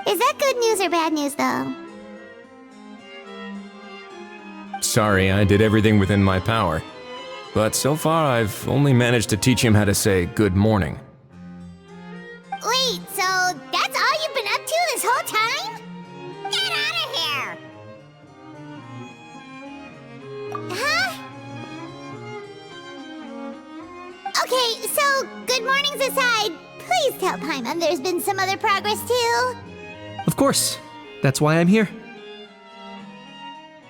Is that good news or bad news, though? Sorry, I did everything within my power. But so far, I've only managed to teach him how to say good morning. Wait, so that's all you've been up to this whole time? Get out of here! Huh? Okay, so good mornings aside, please tell Paimon there's been some other progress too. Of course. That's why I'm here.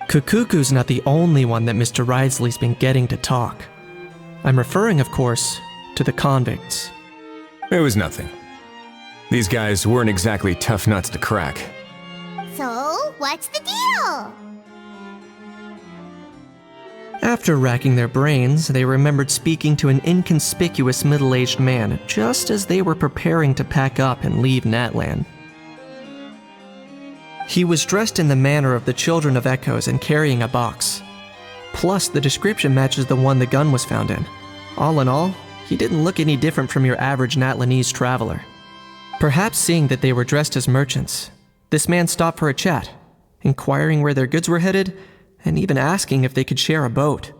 Kukuku's not the only one that Mr. Ridesley's been getting to talk. I'm referring, of course, to the convicts. It was nothing. These guys weren't exactly tough nuts to crack. So, what's the deal? After racking their brains, they remembered speaking to an inconspicuous middle-aged man just as they were preparing to pack up and leave Natlan. He was dressed in the manner of the Children of Echoes and carrying a box. Plus, the description matches the one the gun was found in. All in all, he didn't look any different from your average Natlanese traveler. Perhaps seeing that they were dressed as merchants, this man stopped for a chat, inquiring where their goods were headed, and even asking if they could share a boat.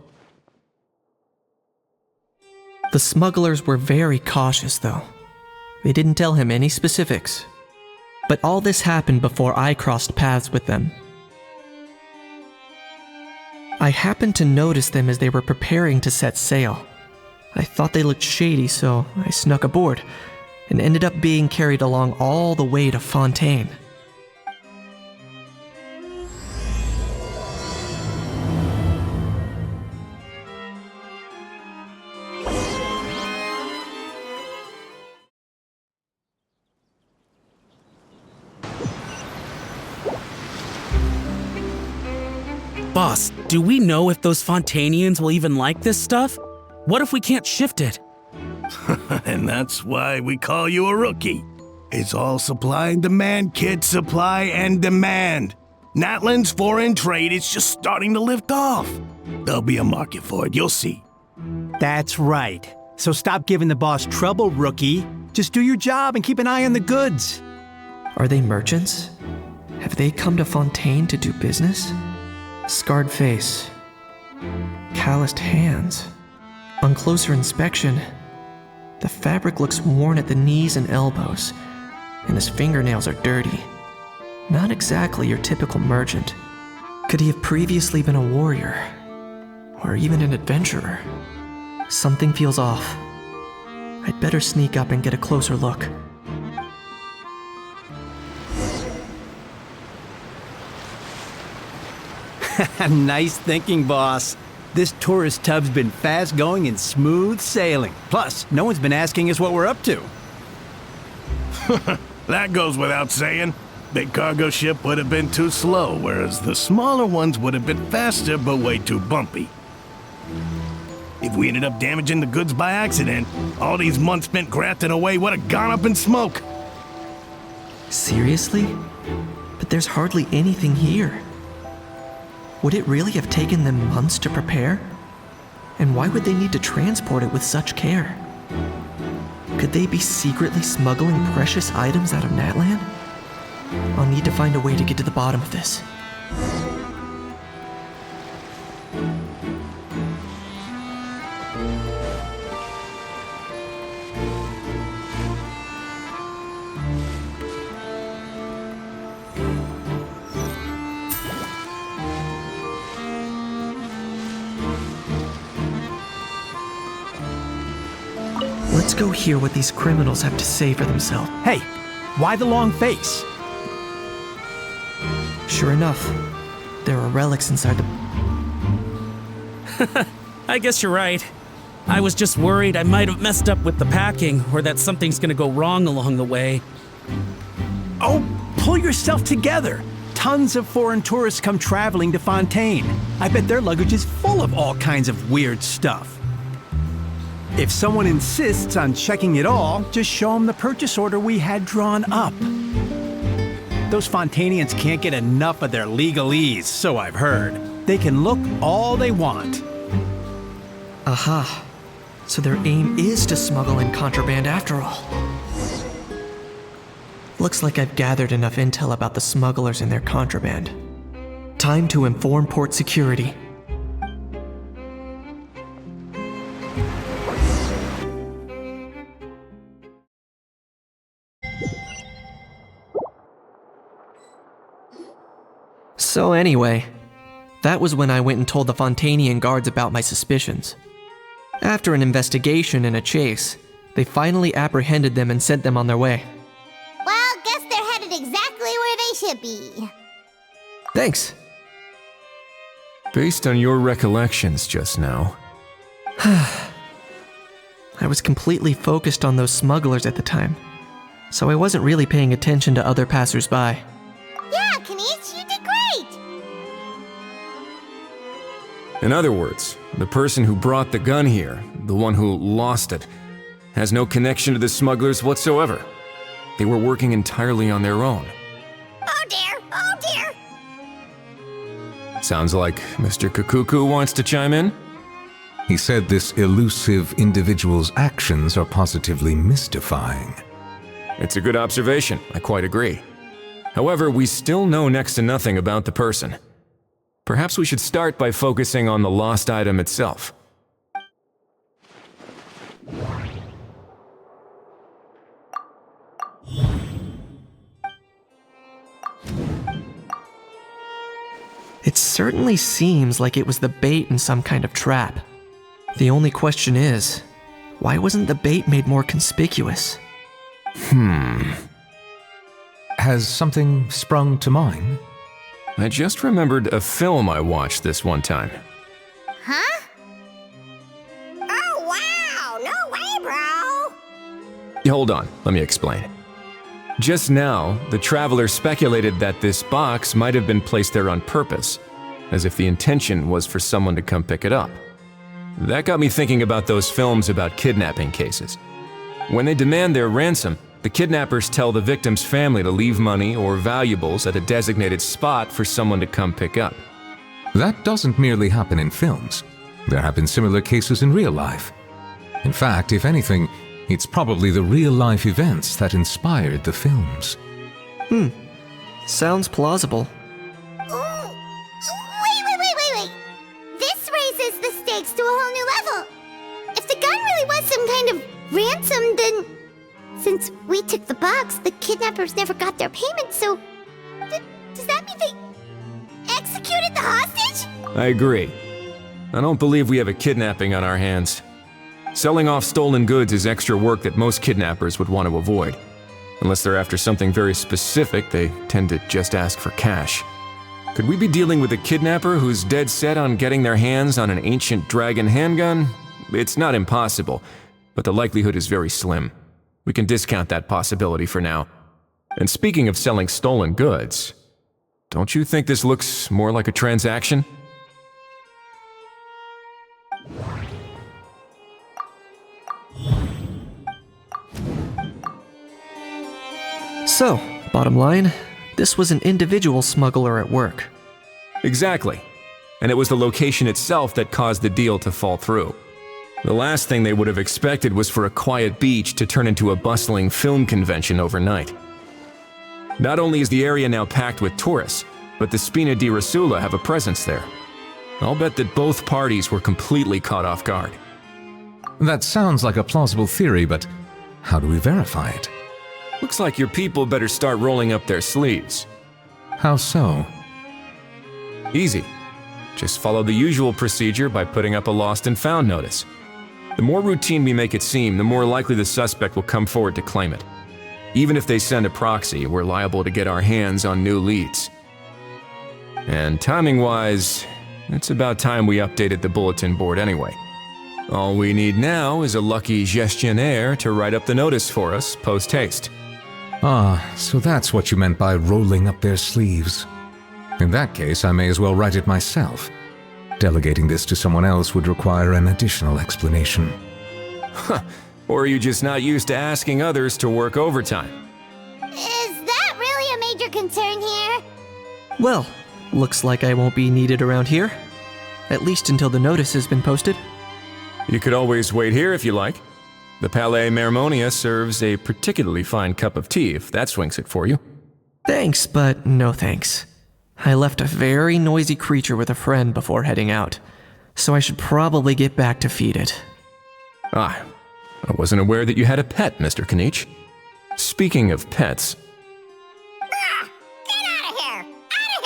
The smugglers were very cautious, though. They didn't tell him any specifics. But all this happened before I crossed paths with them. I happened to notice them as they were preparing to set sail. I thought they looked shady, so I snuck aboard, and ended up being carried along all the way to Fontaine. Boss, do we know if those Fontainians will even like this stuff? What if we can't shift it? And that's why we call you a rookie. It's all supply and demand, kid. Supply and demand. Natlan's foreign trade is just starting to lift off. There'll be a market for it, you'll see. That's right. So stop giving the boss trouble, rookie. Just do your job and keep an eye on the goods. Are they merchants? Have they come to Fontaine to do business? Scarred face, calloused hands. On closer inspection, the fabric looks worn at the knees and elbows, and his fingernails are dirty. Not exactly your typical merchant. Could he have previously been a warrior? Or even an adventurer? Something feels off. I'd better sneak up and get a closer look. Nice thinking, boss. This tourist tub's been fast-going and smooth sailing. Plus, no one's been asking us what we're up to. That goes without saying. Big cargo ship would have been too slow, whereas the smaller ones would have been faster but way too bumpy. If we ended up damaging the goods by accident, all these months spent grafting away would have gone up in smoke. Seriously? But there's hardly anything here. Would it really have taken them months to prepare? And why would they need to transport it with such care? Could they be secretly smuggling precious items out of Natlan? I'll need to find a way to get to the bottom of this. Let's go hear what these criminals have to say for themselves. Hey, why the long face? Sure enough, there are relics inside the... I guess you're right. I was just worried I might have messed up with the packing or that something's gonna go wrong along the way. Oh, pull yourself together. Tons of foreign tourists come traveling to Fontaine. I bet their luggage is full of all kinds of weird stuff. If someone insists on checking it all, just show them the purchase order we had drawn up. Those Fontainians can't get enough of their legalese, so I've heard. They can look all they want. Aha. So their aim is to smuggle in contraband after all. Looks like I've gathered enough intel about the smugglers and their contraband. Time to inform port security. So anyway, that was when I went and told the Fontainian guards about my suspicions. After an investigation and a chase, they finally apprehended them and sent them on their way. Well, guess they're headed exactly where they should be. Thanks. Based on your recollections just now, I was completely focused on those smugglers at the time, so I wasn't really paying attention to other passersby. Yeah, Kanish, you did great! in other words, the person who brought the gun here, the one who lost it, has no connection to the smugglers whatsoever. They were working entirely on their own. Oh dear, oh dear! Sounds like Mr. Kukuku wants to chime in? He said this elusive individual's actions are positively mystifying. It's a good observation, I quite agree. However, we still know next to nothing about the person. Perhaps we should start by focusing on the lost item itself. It certainly seems like it was the bait in some kind of trap. The only question is, why wasn't the bait made more conspicuous? Has something sprung to mind? I just remembered a film I watched this one time. Huh? Oh wow, no way, bro! Hold on, let me explain. Just now, the traveler speculated that this box might have been placed there on purpose, as if the intention was for someone to come pick it up. That got me thinking about those films about kidnapping cases. When they demand their ransom, the kidnappers tell the victim's family to leave money or valuables at a designated spot for someone to come pick up. That doesn't merely happen in films. There have been similar cases in real life. In fact, if anything, it's probably the real-life events that inspired the films. Sounds plausible. Ooh. Wait. This raises the stakes to a whole new level. If the gun really was some kind of ransom, then... Since we took the box, the kidnappers never got their payment, so... Does that mean they executed the hostage? I agree. I don't believe we have a kidnapping on our hands. Selling off stolen goods is extra work that most kidnappers would want to avoid. Unless they're after something very specific, they tend to just ask for cash. Could we be dealing with a kidnapper who's dead set on getting their hands on an ancient dragon handgun? It's not impossible, but the likelihood is very slim. We can discount that possibility for now. And speaking of selling stolen goods, don't you think this looks more like a transaction? So, bottom line, this was an individual smuggler at work. Exactly. And it was the location itself that caused the deal to fall through. The last thing they would have expected was for a quiet beach to turn into a bustling film convention overnight. Not only is the area now packed with tourists, but the Spina di Rosula have a presence there. I'll bet that both parties were completely caught off guard. That sounds like a plausible theory, but how do we verify it? Looks like your people better start rolling up their sleeves. How so? Easy. Just follow the usual procedure by putting up a lost and found notice. The more routine we make it seem, the more likely the suspect will come forward to claim it. Even if they send a proxy, we're liable to get our hands on new leads. And timing-wise, it's about time we updated the bulletin board anyway. All we need now is a lucky gestionnaire to write up the notice for us post-haste. Ah, so that's what you meant by rolling up their sleeves. In that case, I may as well write it myself. Delegating this to someone else would require an additional explanation. Or are you just not used to asking others to work overtime? Is that really a major concern here? Well, looks like I won't be needed around here. At least until the notice has been posted. You could always wait here if you like. The Palais Mermonia serves a particularly fine cup of tea if that swings it for you. Thanks, but no thanks. I left a very noisy creature with a friend before heading out, so I should probably get back to feed it. Ah, I wasn't aware that you had a pet, Mr. Kanich. Speaking of pets... Get out of here! Out of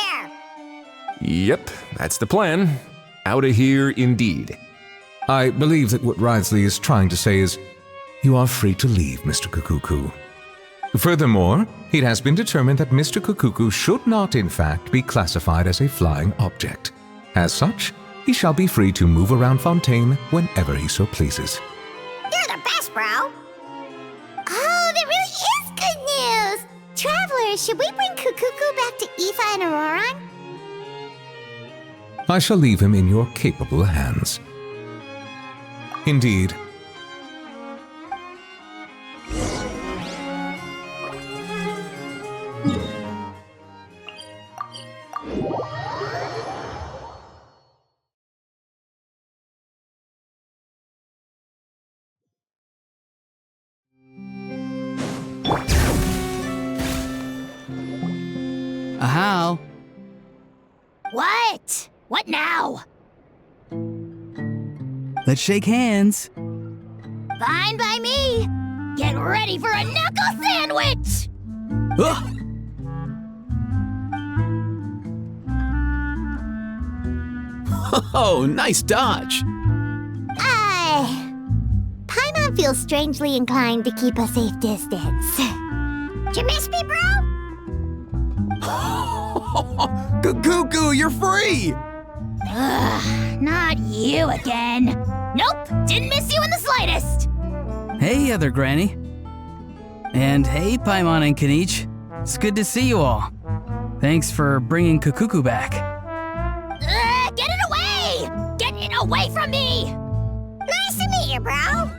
here! Yep, that's the plan. Outta here indeed. I believe that what Wriothesley is trying to say is, you are free to leave, Mr. Kukuku. Furthermore, it has been determined that Mr. Kukuku should not, in fact, be classified as a flying object. As such, he shall be free to move around Fontaine whenever he so pleases. You're the best, bro! Oh, that really is good news! Travelers, should we bring Kukuku back to Aoife and Auroron? I shall leave him in your capable hands. Indeed. How? What? What now? Let's shake hands. Fine by me! Get ready for a knuckle sandwich! Ugh. Oh, nice dodge. Paimon feels strangely inclined to keep a safe distance. Did you miss me, bro? Cuckoo, you're free! Ugh, not you again. Nope, didn't miss you in the slightest. Hey, other granny. And hey, Paimon and Kanich. It's good to see you all. Thanks for bringing Kukuku back. Get it away! Get it away from me! Nice to meet you, bro.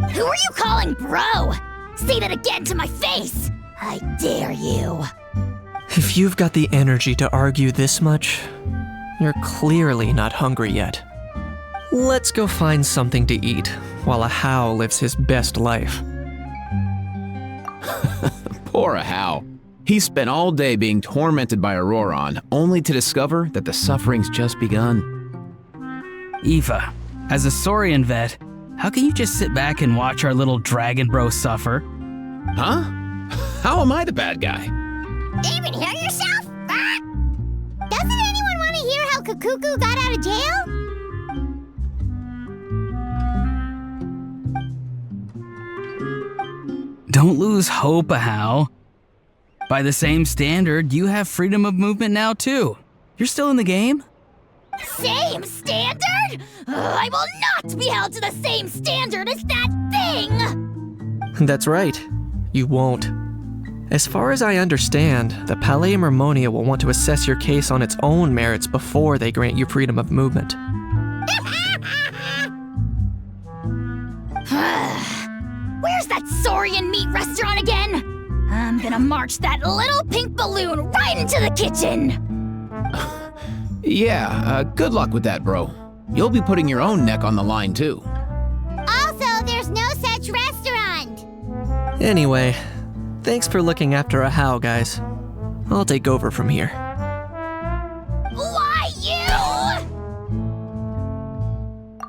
Who are you calling bro? Say that again to my face. I dare you. If you've got the energy to argue this much, you're clearly not hungry yet. Let's go find something to eat while Ahau lives his best life. Poor Ahau. He spent all day being tormented by Auroron, only to discover that the suffering's just begun. Aoife, as a Saurian vet, how can you just sit back and watch our little dragon bro suffer? Huh? How am I the bad guy? Even hear yourself? Ah! Doesn't anyone want to hear how Kukuku got out of jail? Don't lose hope, Ahau. By the same standard, you have freedom of movement now too. You're still in the game? Same standard? I will not be held to the same standard as that thing! That's right. You won't. As far as I understand, the Palais Mermonia will want to assess your case on its own merits before they grant you freedom of movement. Where's that Saurian meat restaurant again? I'm gonna march that little pink balloon right into the kitchen! Yeah, good luck with that, bro. You'll be putting your own neck on the line, too. Also, there's no such restaurant! Anyway, thanks for looking after Ahau, guys. I'll take over from here. Why you?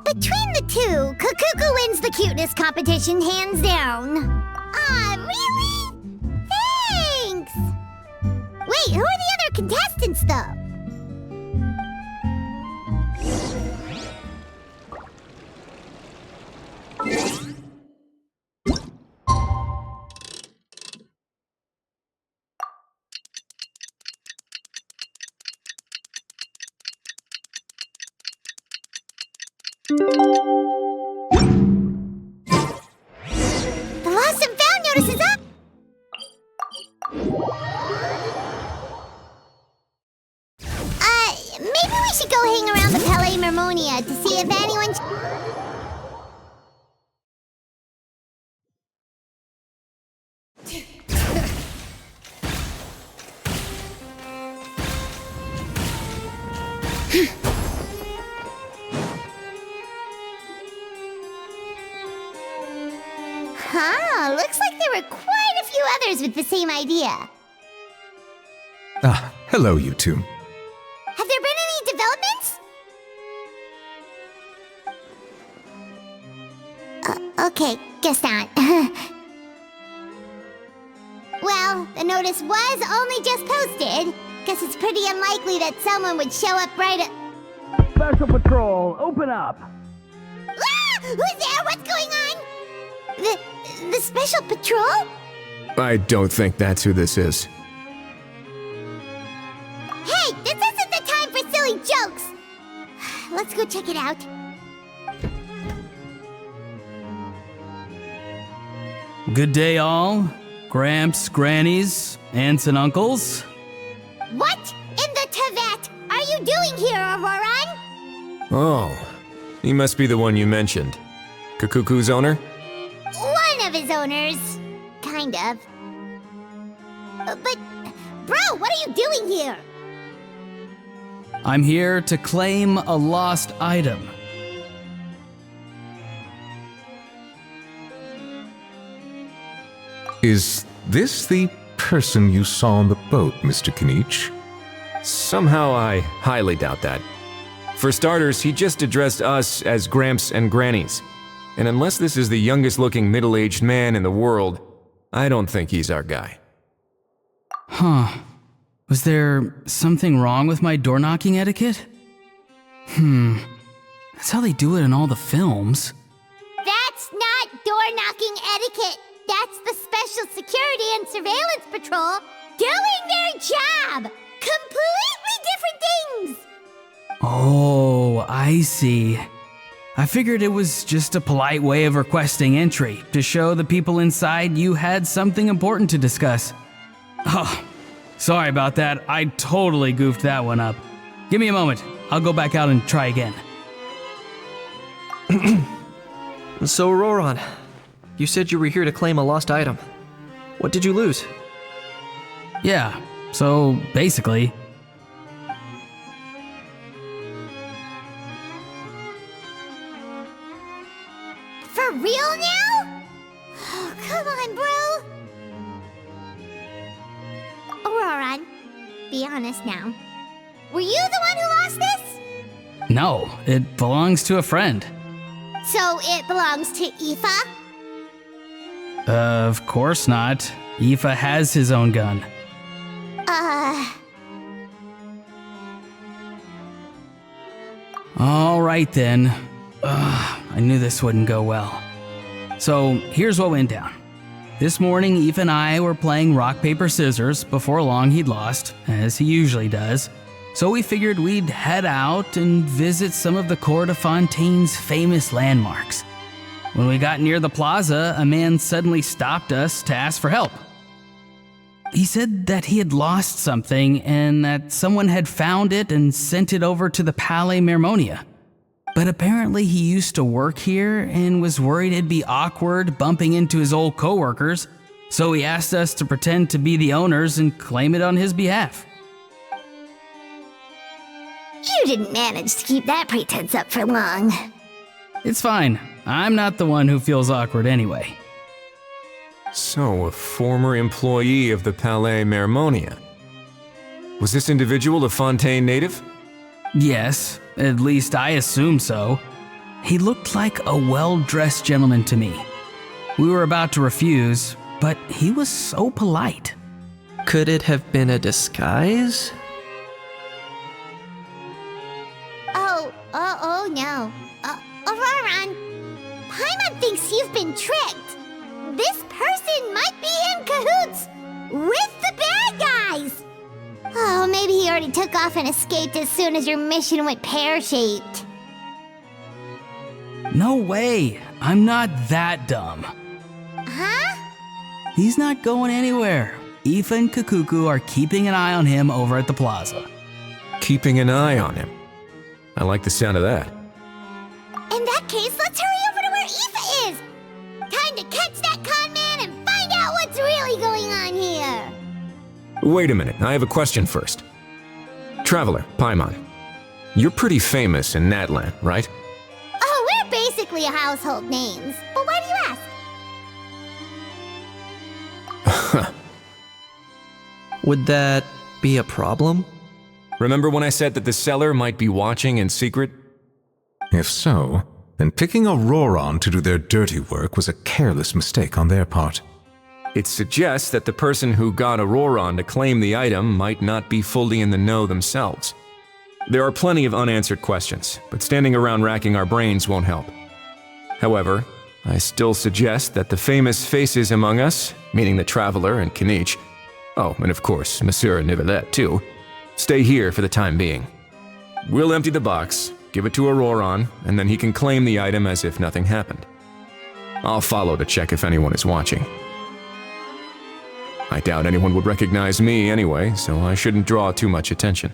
Between the two, Kukuku wins the cuteness competition hands down. Aw, really? Thanks! Wait, who are the other contestants, though? The lost and found notice is up! Maybe we should go hang around the Palais Mermonia to see if anyone... Huh, looks like there were quite a few others with the same idea. Ah, hello, you two. Have there been any developments? Okay, guess not. Well, the notice was only just posted. Guess it's pretty unlikely that someone would show up right at... Special Patrol, open up! Ah! Who's there? What's going on? The Special Patrol? I don't think that's who this is. Hey, this isn't the time for silly jokes! Let's go check it out. Good day, all. Gramps, grannies, aunts, and uncles. What in the Tevat are you doing here, Auroran? Oh, he must be the one you mentioned. Kukuku's owner? One of his owners. Kind of. But, bro, what are you doing here? I'm here to claim a lost item. Is this the person you saw on the boat, Mr. Kinich? Somehow I highly doubt that. For starters, he just addressed us as Gramps and Grannies. And unless this is the youngest looking middle-aged man in the world, I don't think he's our guy. Huh. Was there something wrong with my door-knocking etiquette? That's how they do it in all the films. That's not door-knocking etiquette. That's the Special Security and Surveillance Patrol doing their job! Completely different things! Oh, I see. I figured it was just a polite way of requesting entry to show the people inside you had something important to discuss. Oh, sorry about that. I totally goofed that one up. Give me a moment. I'll go back out and try again. So, Auroran, you said you were here to claim a lost item. What did you lose? Yeah, so basically... For real now? Oh, come on, bro. Auroran, be honest now. Were you the one who lost this? No, it belongs to a friend. So it belongs to Aoife? Of course not. Aoife has his own gun. All right then. I knew this wouldn't go well. So here's what went down. This morning, Aoife and I were playing rock, paper, scissors. Before long, he'd lost, as he usually does. So we figured we'd head out and visit some of the Cour de Fontaine's famous landmarks. When we got near the plaza, a man suddenly stopped us to ask for help. He said that he had lost something and that someone had found it and sent it over to the Palais Mermonia. But apparently he used to work here and was worried it'd be awkward bumping into his old coworkers, so he asked us to pretend to be the owners and claim it on his behalf. You didn't manage to keep that pretense up for long. It's fine. I'm not the one who feels awkward anyway. So, a former employee of the Palais Mermonia. Was this individual a Fontaine native? Yes, at least I assume so. He looked like a well-dressed gentleman to me. We were about to refuse, but he was so polite. Could it have been a disguise? Oh no. Auroran, Paimon thinks you've been tricked. This person might be in cahoots with the bad guys. Oh, maybe he already took off and escaped as soon as your mission went pear-shaped. No way. I'm not that dumb. Huh? He's not going anywhere. Aoife and Kukuku are keeping an eye on him over at the plaza. Keeping an eye on him. I like the sound of that. In that case, let's hurry over to where Aoife is! Time to catch that con man and find out what's really going on here! Wait a minute, I have a question first. Traveler, Paimon, you're pretty famous in Natlan, right? Oh, we're basically household names. But why do you ask? Would that be a problem? Remember when I said that the seller might be watching in secret? If so, then picking Auroron to do their dirty work was a careless mistake on their part. It suggests that the person who got Auroron to claim the item might not be fully in the know themselves. There are plenty of unanswered questions, but standing around racking our brains won't help. However, I still suggest that the famous faces among us, meaning the Traveler and Kinich, oh, and of course, Monsieur Nivelette too, stay here for the time being. We'll empty the box, give it to Auroron, and then he can claim the item as if nothing happened. I'll follow to check if anyone is watching. I doubt anyone would recognize me anyway, so I shouldn't draw too much attention.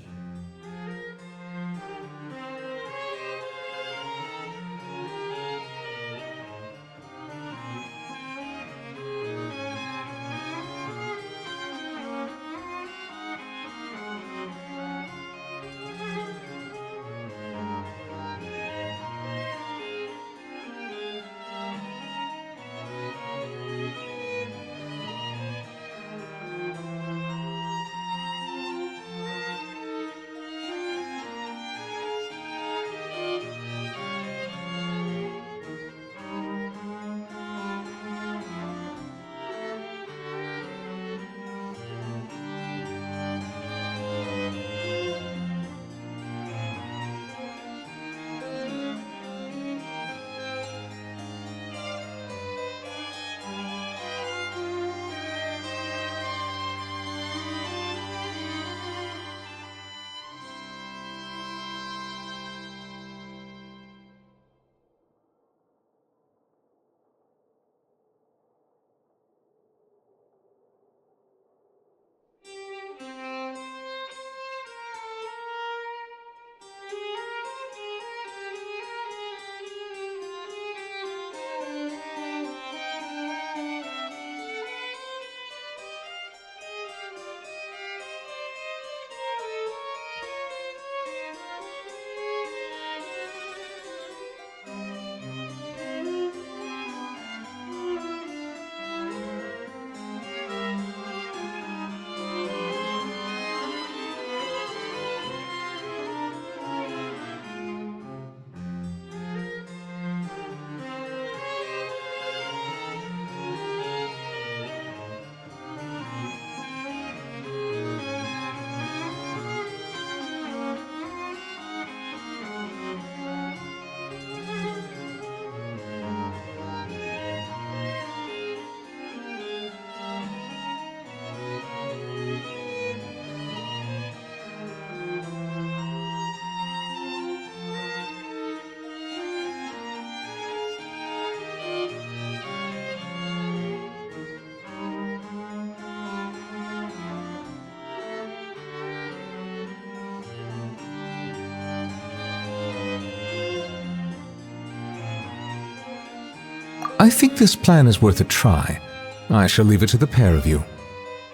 I think this plan is worth a try. I shall leave it to the pair of you.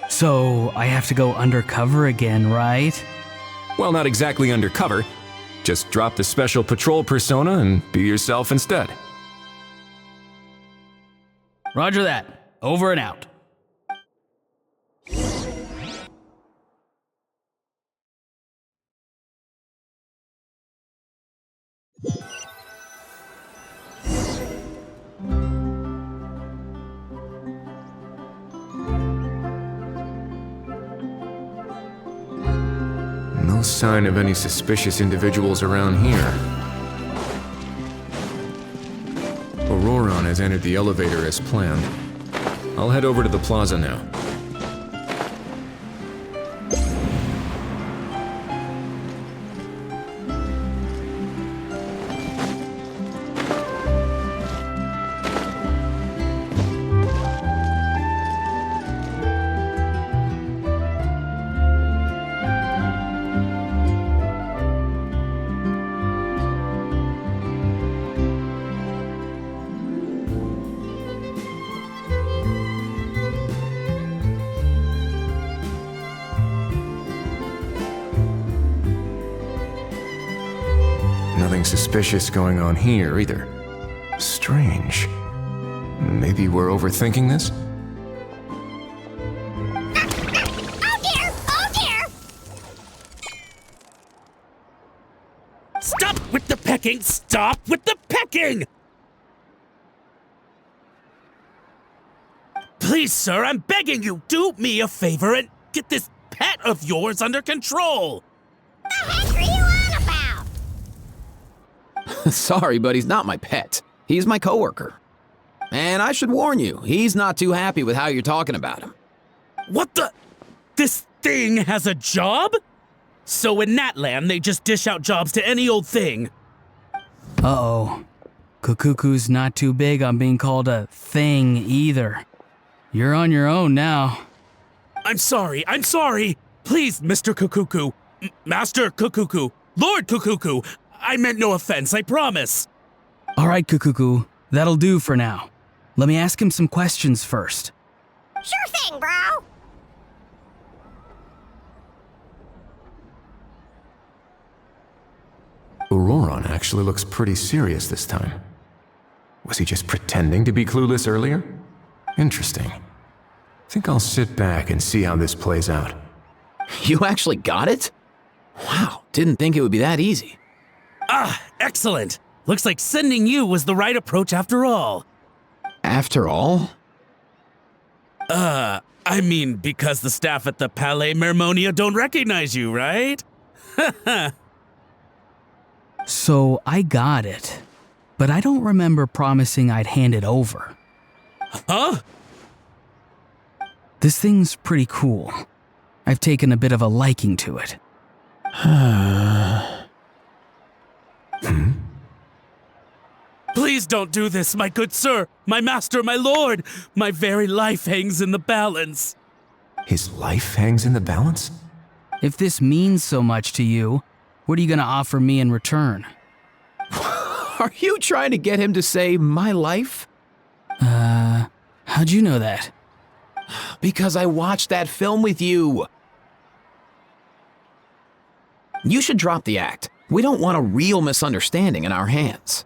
So I have to go undercover again, right? Well, not exactly undercover. Just drop the special patrol persona and be yourself instead. Roger that. Over and out. No sign of any suspicious individuals around here. Auroron has entered the elevator as planned. I'll head over to the plaza now. suspicious going on here either. Strange. Maybe we're overthinking this? Oh dear! Oh dear! Stop with the pecking! Stop with the pecking! Please, sir, I'm begging you, do me a favor and get this pet of yours under control! The heck are you on about? Sorry, but he's not my pet. He's my coworker. And I should warn you, he's not too happy with how you're talking about him. What the? This thing has a job? So in Natland, they just dish out jobs to any old thing. Uh-oh. Kukuku's not too big on being called a thing either. You're on your own now. I'm sorry. Please, Mr. Kukuku. Master Kukuku. Lord Kukuku. I meant no offense, I promise. All right, Kukuku, that'll do for now. Let me ask him some questions first. Sure thing, bro. Auroron actually looks pretty serious this time. Was he just pretending to be clueless earlier? Interesting. Think I'll sit back and see how this plays out. You actually got it? Wow, didn't think it would be that easy. Ah, excellent. Looks like sending you was the right approach after all. After all? I mean, because the staff at the Palais Mermonia don't recognize you, right? So I got it, but I don't remember promising I'd hand it over. Huh? This thing's pretty cool. I've taken a bit of a liking to it. Please don't do this, my good sir, my master, my lord. My very life hangs in the balance. His life hangs in the balance? If this means so much to you, what are you gonna offer me in return? Are you trying to get him to say my life? How'd you know that? Because I watched that film with you. You should drop the act. We don't want a real misunderstanding in our hands.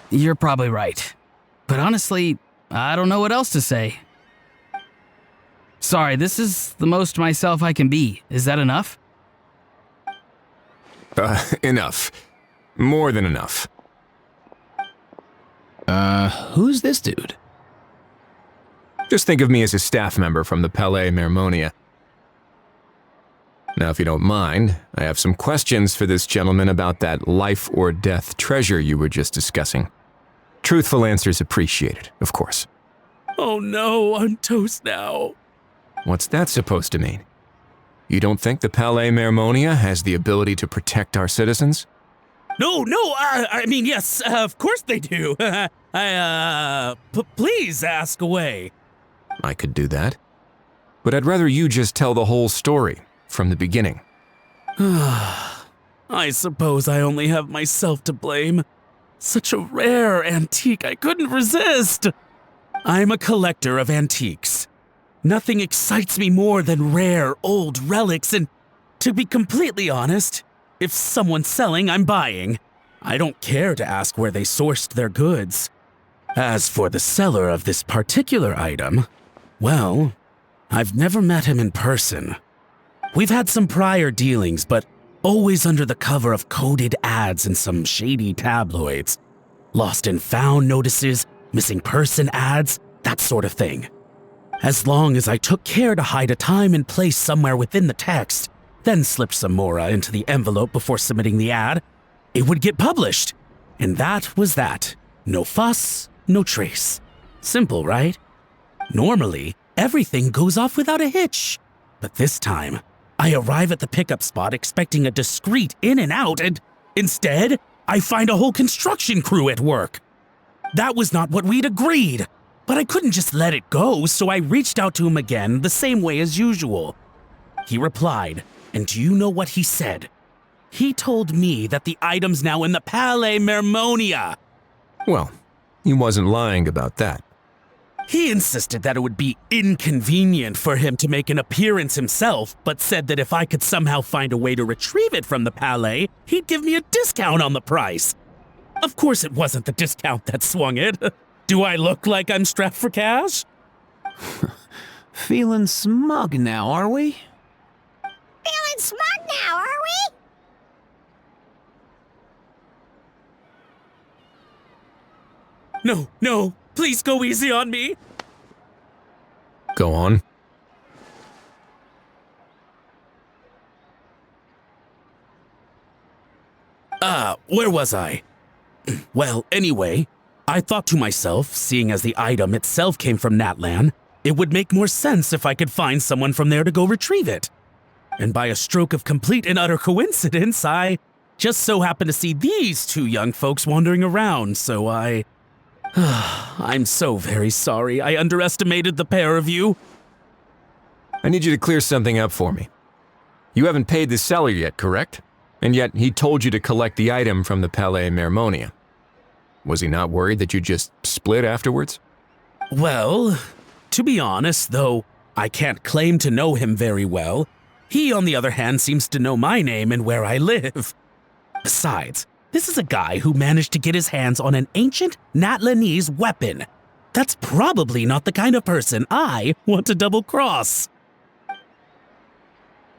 You're probably right. But honestly, I don't know what else to say. Sorry, this is the most myself I can be. Is that enough? Enough. More than enough. Who's this dude? Just think of me as a staff member from the Palais Mermonia. Now, if you don't mind, I have some questions for this gentleman about that life or death treasure you were just discussing. Truthful answers appreciated, of course. Oh no, I'm toast now. What's that supposed to mean? You don't think the Palais Mermonia has the ability to protect our citizens? No, I mean, yes, of course they do. Please ask away. I could do that. But I'd rather you just tell the whole story, from the beginning. I suppose I only have myself to blame. Such a rare antique, I couldn't resist. I'm a collector of antiques. Nothing excites me more than rare, old relics, and to be completely honest, if someone's selling, I'm buying. I don't care to ask where they sourced their goods. As for the seller of this particular item, well, I've never met him in person. We've had some prior dealings, but always under the cover of coded ads in some shady tabloids. Lost and found notices, missing person ads, that sort of thing. As long as I took care to hide a time and place somewhere within the text, then slipped some mora into the envelope before submitting the ad, it would get published. And that was that. No fuss, no trace. Simple, right? Normally, everything goes off without a hitch. But this time, I arrive at the pickup spot expecting a discreet in and out, and instead, I find a whole construction crew at work. That was not what we'd agreed, but I couldn't just let it go, so I reached out to him again the same way as usual. He replied, and do you know what he said? He told me that the item's now in the Palais Mermonia. Well, he wasn't lying about that. He insisted that it would be inconvenient for him to make an appearance himself, but said that if I could somehow find a way to retrieve it from the Palais, he'd give me a discount on the price. Of course, it wasn't the discount that swung it. Do I look like I'm strapped for cash? Feeling smug now, are we? Feeling smug now, are we? No, please go easy on me. Go on. Where was I? Well, anyway, I thought to myself, seeing as the item itself came from Natlan, it would make more sense if I could find someone from there to go retrieve it. And by a stroke of complete and utter coincidence, I just so happened to see these two young folks wandering around, so I'm so very sorry. I underestimated the pair of you. I need you to clear something up for me. You haven't paid the seller yet, correct? And yet he told you to collect the item from the Palais Mermonia. Was he not worried that you just split afterwards? Well, to be honest, though I can't claim to know him very well, he, on the other hand, seems to know my name and where I live. Besides, this is a guy who managed to get his hands on an ancient Natlanese weapon. That's probably not the kind of person I want to double-cross.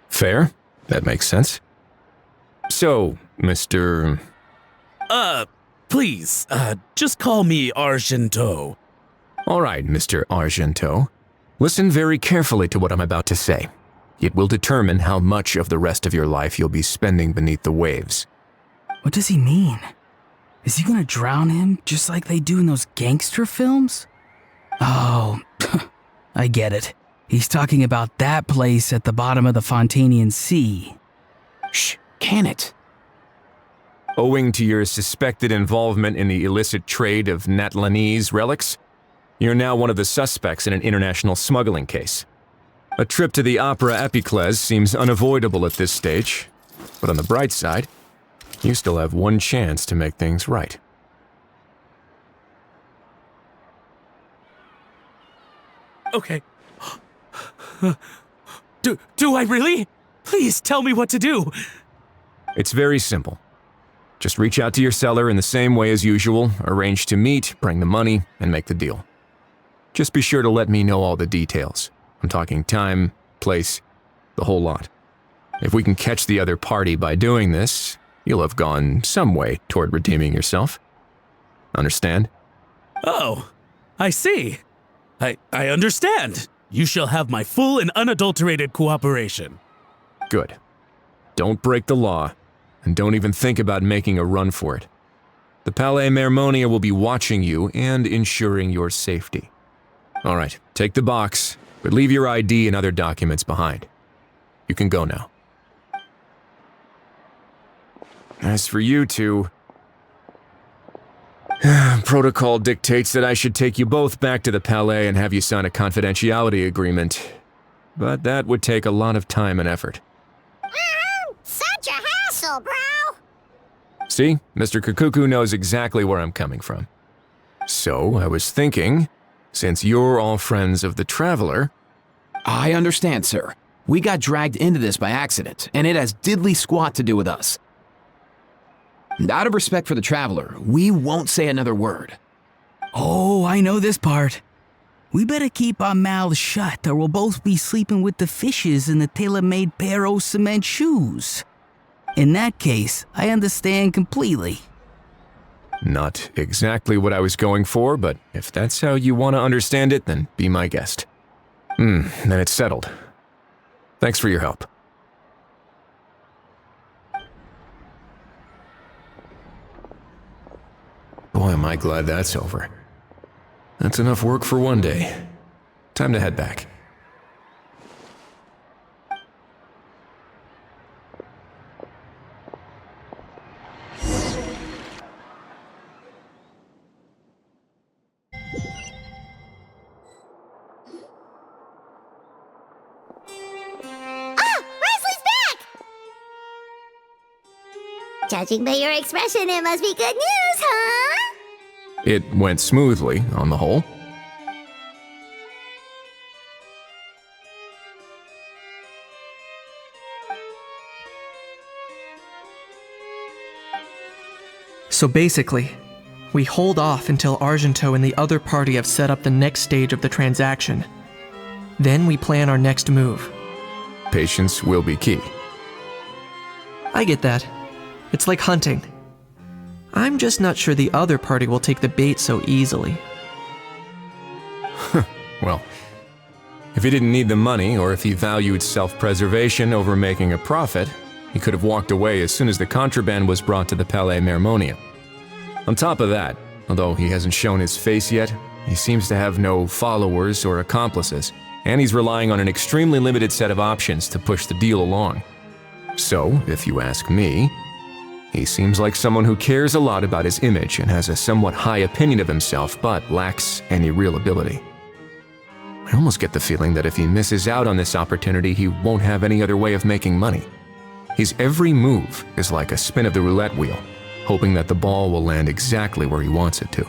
Fair. That makes sense. So, Mr. Please, just call me Argento. All right, Mr. Argento. Listen very carefully to what I'm about to say. It will determine how much of the rest of your life you'll be spending beneath the waves. What does he mean? Is he gonna drown him just like they do in those gangster films? Oh, I get it. He's talking about that place at the bottom of the Fontanian Sea. Shh, can it? Owing to your suspected involvement in the illicit trade of Natlanese relics, you're now one of the suspects in an international smuggling case. A trip to the Opera Epiclese seems unavoidable at this stage, but on the bright side, you still have one chance to make things right. Okay. Do I really? Please tell me what to do. It's very simple. Just reach out to your seller in the same way as usual, arrange to meet, bring the money, and make the deal. Just be sure to let me know all the details. I'm talking time, place, the whole lot. If we can catch the other party by doing this, you'll have gone some way toward redeeming yourself. Understand? Oh, I see. I understand. You shall have my full and unadulterated cooperation. Good. Don't break the law, and don't even think about making a run for it. The Palais Mermonia will be watching you and ensuring your safety. All right, take the box, but leave your ID and other documents behind. You can go now. As for you two, protocol dictates that I should take you both back to the Palais and have you sign a confidentiality agreement. But that would take a lot of time and effort. Such a hassle, bro! See, Mr. Kukuku knows exactly where I'm coming from. So, I was thinking, since you're all friends of the Traveler... I understand, sir. We got dragged into this by accident, and it has diddly squat to do with us. And out of respect for the Traveler, we won't say another word. Oh, I know this part. We better keep our mouths shut or we'll both be sleeping with the fishes in the tailor-made pair of cement shoes. In that case, I understand completely. Not exactly what I was going for, but if that's how you want to understand it, then be my guest. Then it's settled. Thanks for your help. Boy, am I glad that's over. That's enough work for one day. Time to head back. Judging by your expression, it must be good news, huh? It went smoothly, on the whole. So basically, we hold off until Argento and the other party have set up the next stage of the transaction. Then we plan our next move. Patience will be key. I get that. It's like hunting. I'm just not sure the other party will take the bait so easily. Well, if he didn't need the money, or if he valued self-preservation over making a profit, he could have walked away as soon as the contraband was brought to the Palais Mermonium. On top of that, although he hasn't shown his face yet, he seems to have no followers or accomplices, and he's relying on an extremely limited set of options to push the deal along. So, if you ask me, he seems like someone who cares a lot about his image and has a somewhat high opinion of himself, but lacks any real ability. I almost get the feeling that if he misses out on this opportunity, he won't have any other way of making money. His every move is like a spin of the roulette wheel, hoping that the ball will land exactly where he wants it to.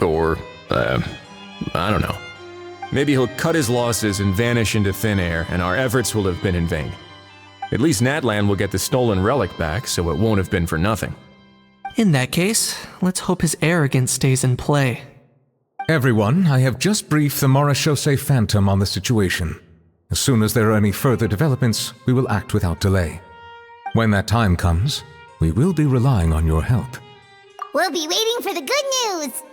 Or, I don't know. Maybe he'll cut his losses and vanish into thin air, and our efforts will have been in vain. At least Natlan will get the stolen relic back, so it won't have been for nothing. In that case, let's hope his arrogance stays in play. Everyone, I have just briefed the Marechaussee Phantom on the situation. As soon as there are any further developments, we will act without delay. When that time comes, we will be relying on your help. We'll be waiting for the good news.